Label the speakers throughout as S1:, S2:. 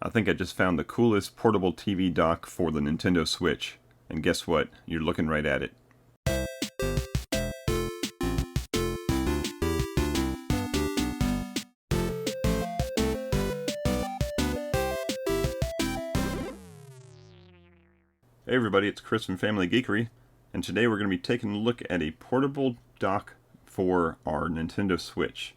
S1: I think I just found the coolest portable TV dock for the Nintendo Switch. And guess what? You're looking right at it. Hey everybody, it's Chris from Family Geekery, and today we're going to be taking a look at a portable dock for our Nintendo Switch.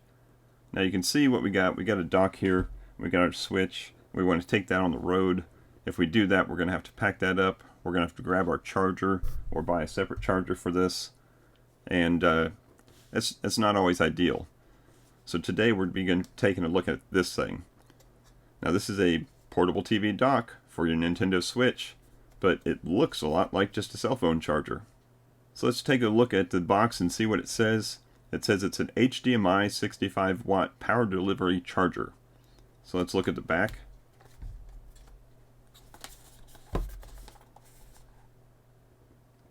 S1: Now you can see what we got. We got a dock here, we got our Switch. We want to take that on the road. If we do that, we're going to have to pack that up. We're going to have to grab our charger or buy a separate charger for this. And it's not always ideal. So today we're taking a look at this thing. Now this is a portable TV dock for your Nintendo Switch, but it looks a lot like just a cell phone charger. So let's take a look at the box and see what it says. It says it's an HDMI 65 watt power delivery charger. So let's look at the back.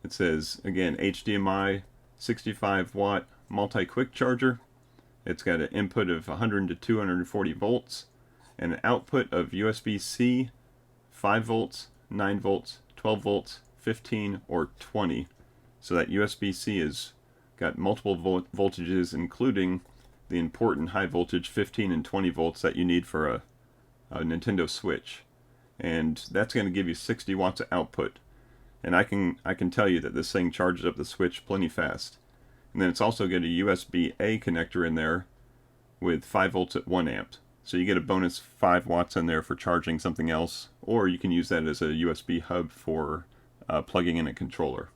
S1: It says, again, HDMI 65 watt multi-quick charger. It's got an input of 100 to 240 volts and an output of USB-C 5 volts, 9 volts, 12 volts, 15, or 20. So that USB-C has got multiple voltages, including the important high voltage 15 and 20 volts that you need for a Nintendo Switch. And that's going to give you 60 watts of output. And I can tell you that this thing charges up the Switch plenty fast. And then it's also got a USB-A connector in there with 5 volts at 1 amp. So you get a bonus 5 watts in there for charging something else, or you can use that as a USB hub for plugging in a controller.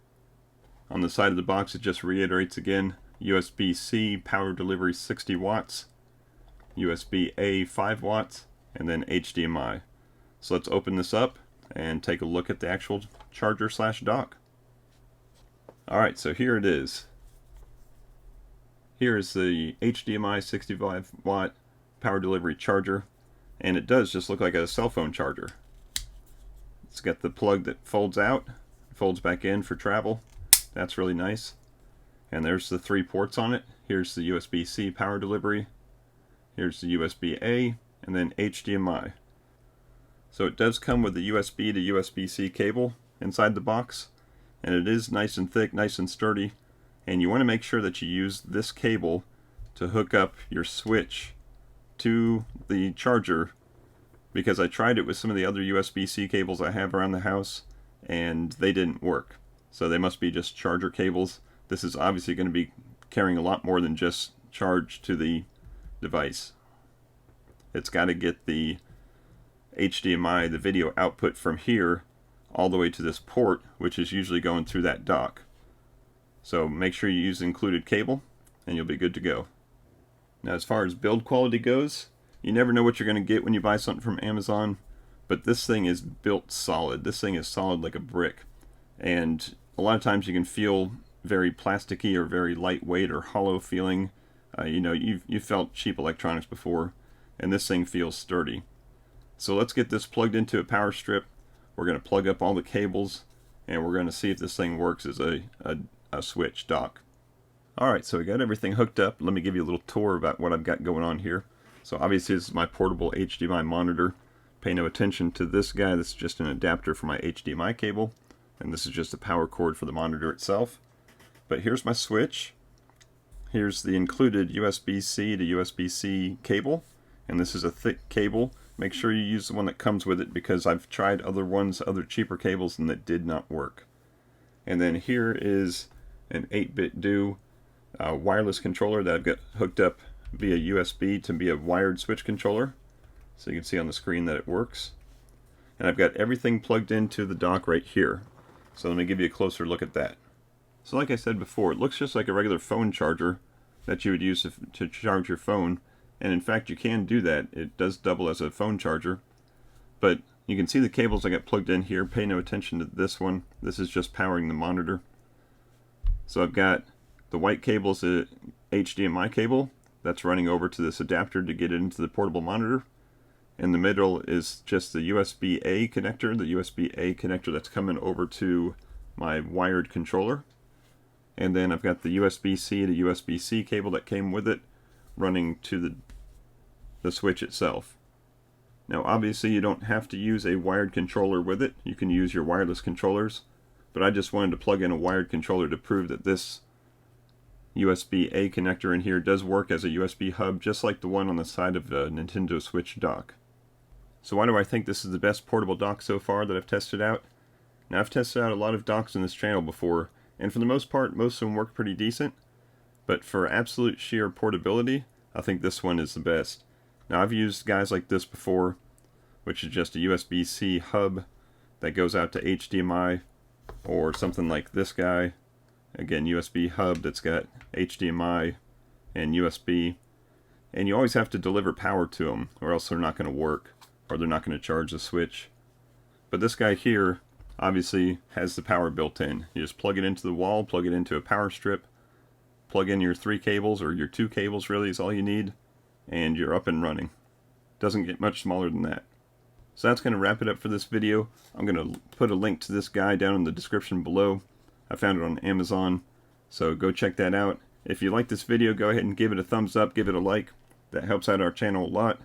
S1: On the side of the box, it just reiterates again, USB-C power delivery 60 watts, USB-A 5 watts, and then HDMI. So let's open this up and take a look at the actual charger / dock. Alright, so here it is. Here is the HDMI 65 watt power delivery charger, and it does just look like a cell phone charger. It's got the plug that folds out, folds back in for travel. That's really nice. And there's the 3 ports on it. Here's the USB-C power delivery, here's the USB-A, and then HDMI. So it does come with the USB to USB-C cable inside the box, and it is nice and thick, nice and sturdy. And you want to make sure that you use this cable to hook up your Switch to the charger, because I tried it with some of the other USB-C cables I have around the house and they didn't work. So they must be just charger cables. This is obviously going to be carrying a lot more than just charge to the device. It's got to get the HDMI, the video output, from here all the way to this port, which is usually going through that dock. So make sure you use included cable and you'll be good to go. Now as far as build quality goes, you never know what you're going to get when you buy something from Amazon, but this thing is built solid. This thing is solid like a brick. And a lot of times you can feel very plasticky or very lightweight or hollow feeling. You've felt cheap electronics before, and this thing feels sturdy. So let's get this plugged into a power strip. We're going to plug up all the cables, and we're going to see if this thing works as a Switch dock. Alright, so we got everything hooked up. Let me give you a little tour about what I've got going on here. So obviously this is my portable HDMI monitor. Pay no attention to this guy. This is just an adapter for my HDMI cable, and this is just a power cord for the monitor itself. But here's my Switch. Here's the included USB-C to USB-C cable, and this is a thick cable. Make sure you use the one that comes with it, because I've tried other ones, other cheaper cables, and that did not work. And then here is an 8-bit do wireless controller that I've got hooked up via USB to be a wired Switch controller. So you can see on the screen that it works. And I've got everything plugged into the dock right here. So let me give you a closer look at that. So like I said before, it looks just like a regular phone charger that you would use to charge your phone. And in fact, you can do that. It does double as a phone charger. But you can see the cables I got plugged in here. Pay no attention to this one. This is just powering the monitor. So I've got the white cable is a HDMI cable that's running over to this adapter to get it into the portable monitor. In the middle is just the USB-A connector that's coming over to my wired controller. And then I've got the USB-C to USB-C cable that came with it running to the Switch itself. Now obviously you don't have to use a wired controller with it, you can use your wireless controllers, but I just wanted to plug in a wired controller to prove that this USB-A connector in here does work as a USB hub, just like the one on the side of the Nintendo Switch dock. So why do I think this is the best portable dock so far that I've tested out? Now I've tested out a lot of docks in this channel before, and for the most part most of them work pretty decent, but for absolute sheer portability, I think this one is the best. Now I've used guys like this before, which is just a USB-C hub that goes out to HDMI, or something like this guy, again USB hub that's got HDMI and USB, and you always have to deliver power to them or else they're not going to work, or they're not going to charge the switch. But this guy here obviously has the power built in. You just plug it into the wall, plug it into a power strip, plug in your 3 cables, or your 2 cables really is all you need, and you're up and running. Doesn't get much smaller than that. So that's going to wrap it up for this video. I'm going to put a link to this guy down in the description below. I found it on Amazon, so go check that out. If you like this video, go ahead and give it a thumbs up, give it a like. That helps out our channel a lot.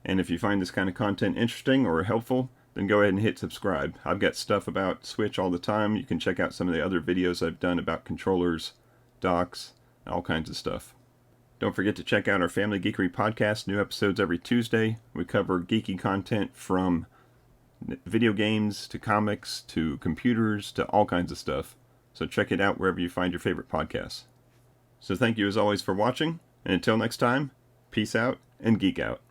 S1: And if you find this kind of content interesting or helpful, then go ahead and hit subscribe. I've got stuff about Switch all the time. You can check out some of the other videos I've done about controllers, docks, all kinds of stuff. Don't forget to check out our Family Geekery Podcast, new episodes every Tuesday. We cover geeky content from video games to comics to computers to all kinds of stuff. So check it out wherever you find your favorite podcasts. So thank you as always for watching, and until next time, peace out and geek out.